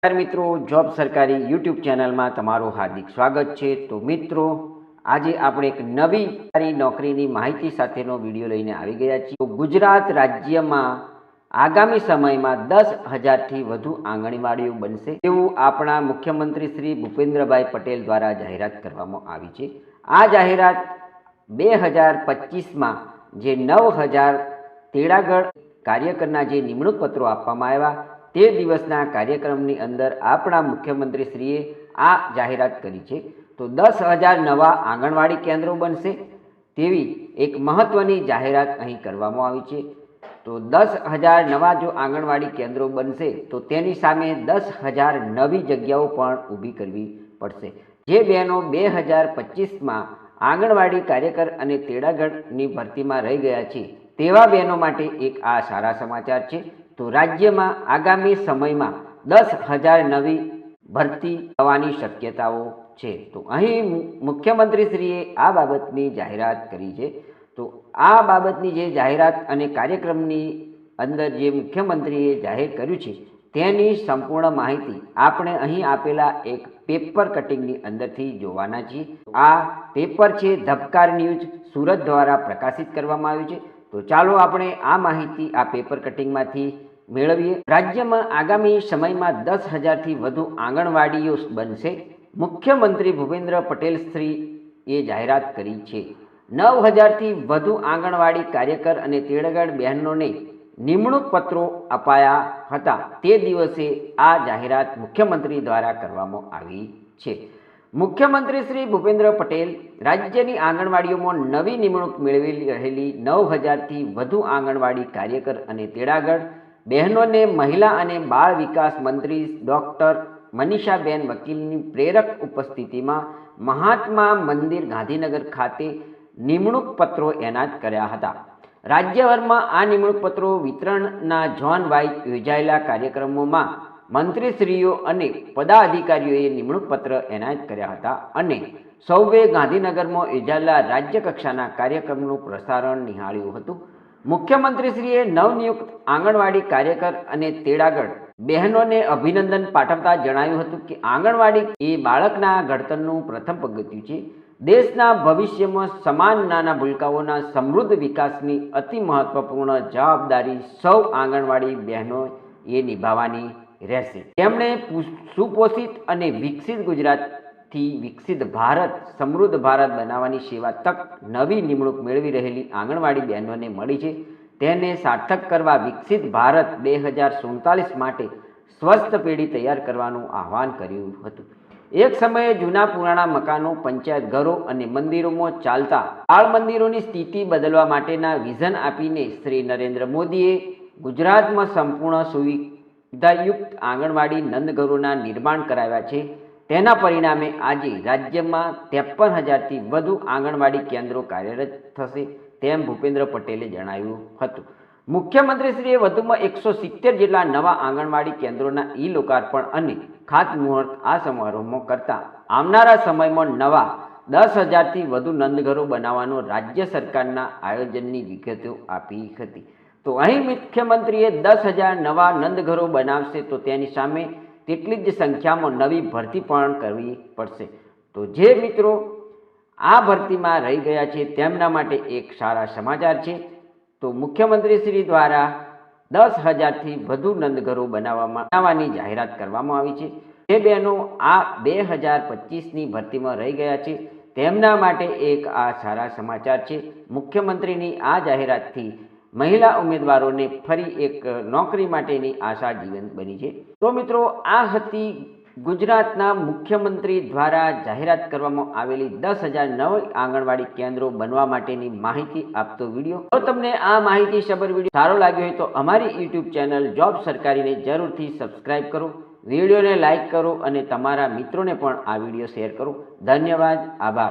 મિત્રો, જોબ સરકારી યુટ્યુબ ચેનલમાં તમારું હાર્દિક સ્વાગત છે। તો મિત્રો, આજે આપણે એક નવી સરકારી નોકરીની માહિતી સાથેનો વિડીયો લઈને આવી ગયા છીએ। તો ગુજરાત રાજ્યમાં આગામી સમયમાં 10,000થી વધુ આંગણવાડીઓ બનશે તેવું આપણા મુખ્યમંત્રી શ્રી ભૂપેન્દ્રભાઈ પટેલ દ્વારા જાહેરાત કરવામાં આવી છે। આ જાહેરાત 2025માં જે 9,000 તેડાગઢ કાર્યકરના જે નિમણૂક પત્રો આપવામાં આવ્યા તે દિવસના કાર્યક્રમની અંદર આપણા મુખ્યમંત્રીશ્રીએ આ જાહેરાત કરી છે। તો 10,000 નવા આંગણવાડી કેન્દ્રો બનશે તેવી એક મહત્વની જાહેરાત અહીં કરવામાં આવી છે। તો 10,000 નવા જો આંગણવાડી કેન્દ્રો બનશે તો તેની સામે 10,000 નવી જગ્યાઓ પણ ઊભી કરવી પડશે। જે બહેનો 2025માં આંગણવાડી કાર્યકર અને તેડાગઢની ભરતીમાં રહી ગયા છે તેવા બહેનો માટે એક આ સારા સમાચાર છે। તો રાજ્યમાં આગામી સમયમાં 10,000 નવી ભરતી થવાની શક્યતાઓ છે। તો અહીં મુખ્યમંત્રીશ્રીએ આ બાબતની જાહેરાત કરી છે। તો આ બાબતની જે જાહેરાત અને કાર્યક્રમની અંદર જે મુખ્યમંત્રીએ જાહેર કર્યું છે તેની સંપૂર્ણ માહિતી આપણે અહીં આપેલા એક પેપર કટિંગની અંદરથી જોવાના છીએ। આ પેપર છે ધબકાર ન્યૂઝ સુરત દ્વારા પ્રકાશિત કરવામાં આવ્યું છે। તો ચાલો આપણે આ માહિતી આ પેપર કટિંગમાંથી મેળવીએ। રાજ્યમાં આગામી સમયમાં 10,000થી વધુ આંગણવાડીઓ બનશે। મુખ્યમંત્રી ભૂપેન્દ્ર પટેલ શ્રીએ જાહેરાત કરી છે। 9,000થી વધુ આંગણવાડી કાર્યકર અને તેડાગઢ બહેનોને નિમણૂક પત્રો અપાયા હતા તે દિવસે આ જાહેરાત મુખ્યમંત્રી દ્વારા કરવામાં આવી છે। મુખ્યમંત્રી શ્રી ભૂપેન્દ્ર પટેલ રાજ્યની આંગણવાડીઓમાં નવી નિમણૂક મેળવી રહેલી 9,000થી વધુ આંગણવાડી કાર્યકર અને તેડાગઢ બહેનોને મહિલા અને બાળ વિકાસ મંત્રી ડૉક્ટર મનીષાબેન વકીલની પ્રેરક ઉપસ્થિતિમાં મહાત્મા મંદિર ગાંધીનગર ખાતે નિમણૂક પત્રો એનાયત કર્યા હતા। રાજ્યભરમાં આ નિમણૂક પત્રો વિતરણના ઝોન વાઇઝ યોજાયેલા કાર્યક્રમોમાં મંત્રીશ્રીઓ અને પદાધિકારીઓએ નિમણૂક પત્ર એનાયત કર્યા હતા અને સૌએ ગાંધીનગરમાં યોજાયેલા રાજ્ય કક્ષાના કાર્યક્રમનું પ્રસારણ નિહાળ્યું હતું। મુખ્યમંત્રીશ્રીએ નવનિયુક્ત આંગણવાડી કાર્યકર અને તેડાગઢ બહેનોને અભિનંદન પાઠવતા જણાવ્યું હતું કે આંગણવાડી એ બાળકના ઘડતરનું પ્રથમ પગથિયું છે। દેશના ભવિષ્યમાં સમાન નાના ભૂલકાઓના સમૃદ્ધ વિકાસની અતિ મહત્વપૂર્ણ જવાબદારી સૌ આંગણવાડી બહેનોએ નિભાવવાની રહેશે। તેમણે સુપોષિત અને વિકસિત ગુજરાતથી વિકસિત ભારત સમૃદ્ધ ભારત બનાવવાની સેવા તક નવી નિમણૂક મેળવી રહેલી આંગણવાડી બહેનોને મળી છે તેને સાર્થક કરવા વિકસિત ભારત 2047 માટે સ્વસ્થ પેઢી તૈયાર કરવાનું આહ્વાન કર્યું હતું। એક સમયે જૂના પુરાણા મકાનો પંચાયત ઘરો અને મંદિરોમાં ચાલતા બાળ મંદિરોની સ્થિતિ બદલવા માટેના વિઝન આપીને શ્રી નરેન્દ્ર મોદીએ ગુજરાતમાં સંપૂર્ણ સુવિધાયુક્ત આંગણવાડી નંદઘરોના નિર્માણ કરાવ્યા છે। તેના પરિણામે આજે રાજ્યમાં 53,000થી વધુ આંગણવાડી કેન્દ્રો કાર્યરત થશે તેમ ભૂપેન્દ્ર પટેલે જણાવ્યું હતું। મુખ્યમંત્રીશ્રીએ વધુમાં 170 જેટલા નવા આંગણવાડી કેન્દ્રોના લોકાર્પણ અને ખાતમુહૂર્ત આ સમારોહમાં કરતા આવનારા સમયમાં નવા 10,000થી વધુ નંદઘરો બનાવવાનો રાજ્ય સરકારના આયોજનની વિગતો આપી હતી। તો અહીં મુખ્યમંત્રીએ 10,000 નવા નંદઘરો બનાવશે તો તેની સામે તેટલી જ સંખ્યામાં નવી ભરતી પણ કરવી પડશે। તો જે મિત્રો આ ભરતીમાં રહી ગયા છે તેમના માટે એક સારા સમાચાર છે। તો મુખ્યમંત્રી શ્રી દ્વારા 10,000થી વધુ નંદઘરો બનાવવાની જાહેરાત કરવામાં આવી છે। જે બહેનો આ 2025ની ભરતીમાં રહી ગયા છે તેમના માટે એક આ સારા સમાચાર છે। મુખ્યમંત્રીની આ જાહેરાતથી મહિલા ઉમેદવારોને ફરી એક નોકરી માટેની આશા જીવંત બની છે। તો મિત્રો, આ હતી ગુજરાતના મુખ્યમંત્રી દ્વારા જાહેરાત કરવામાં આવેલી 10,000 નવા આંગણવાડી કેન્દ્રો બનવા માટેની માહિતી આપતો વિડીયો। જો તમને આ માહિતી સભર વિડીયો સારો લાગ્યો હોય તો અમારી યુટ્યુબ ચેનલ જોબ સરકારીને જરૂરથી સબસ્ક્રાઇબ કરો, વિડીયોને લાઇક કરો અને તમારા મિત્રોને પણ આ વિડીયો શેર કરો। ધન્યવાદ, આભાર।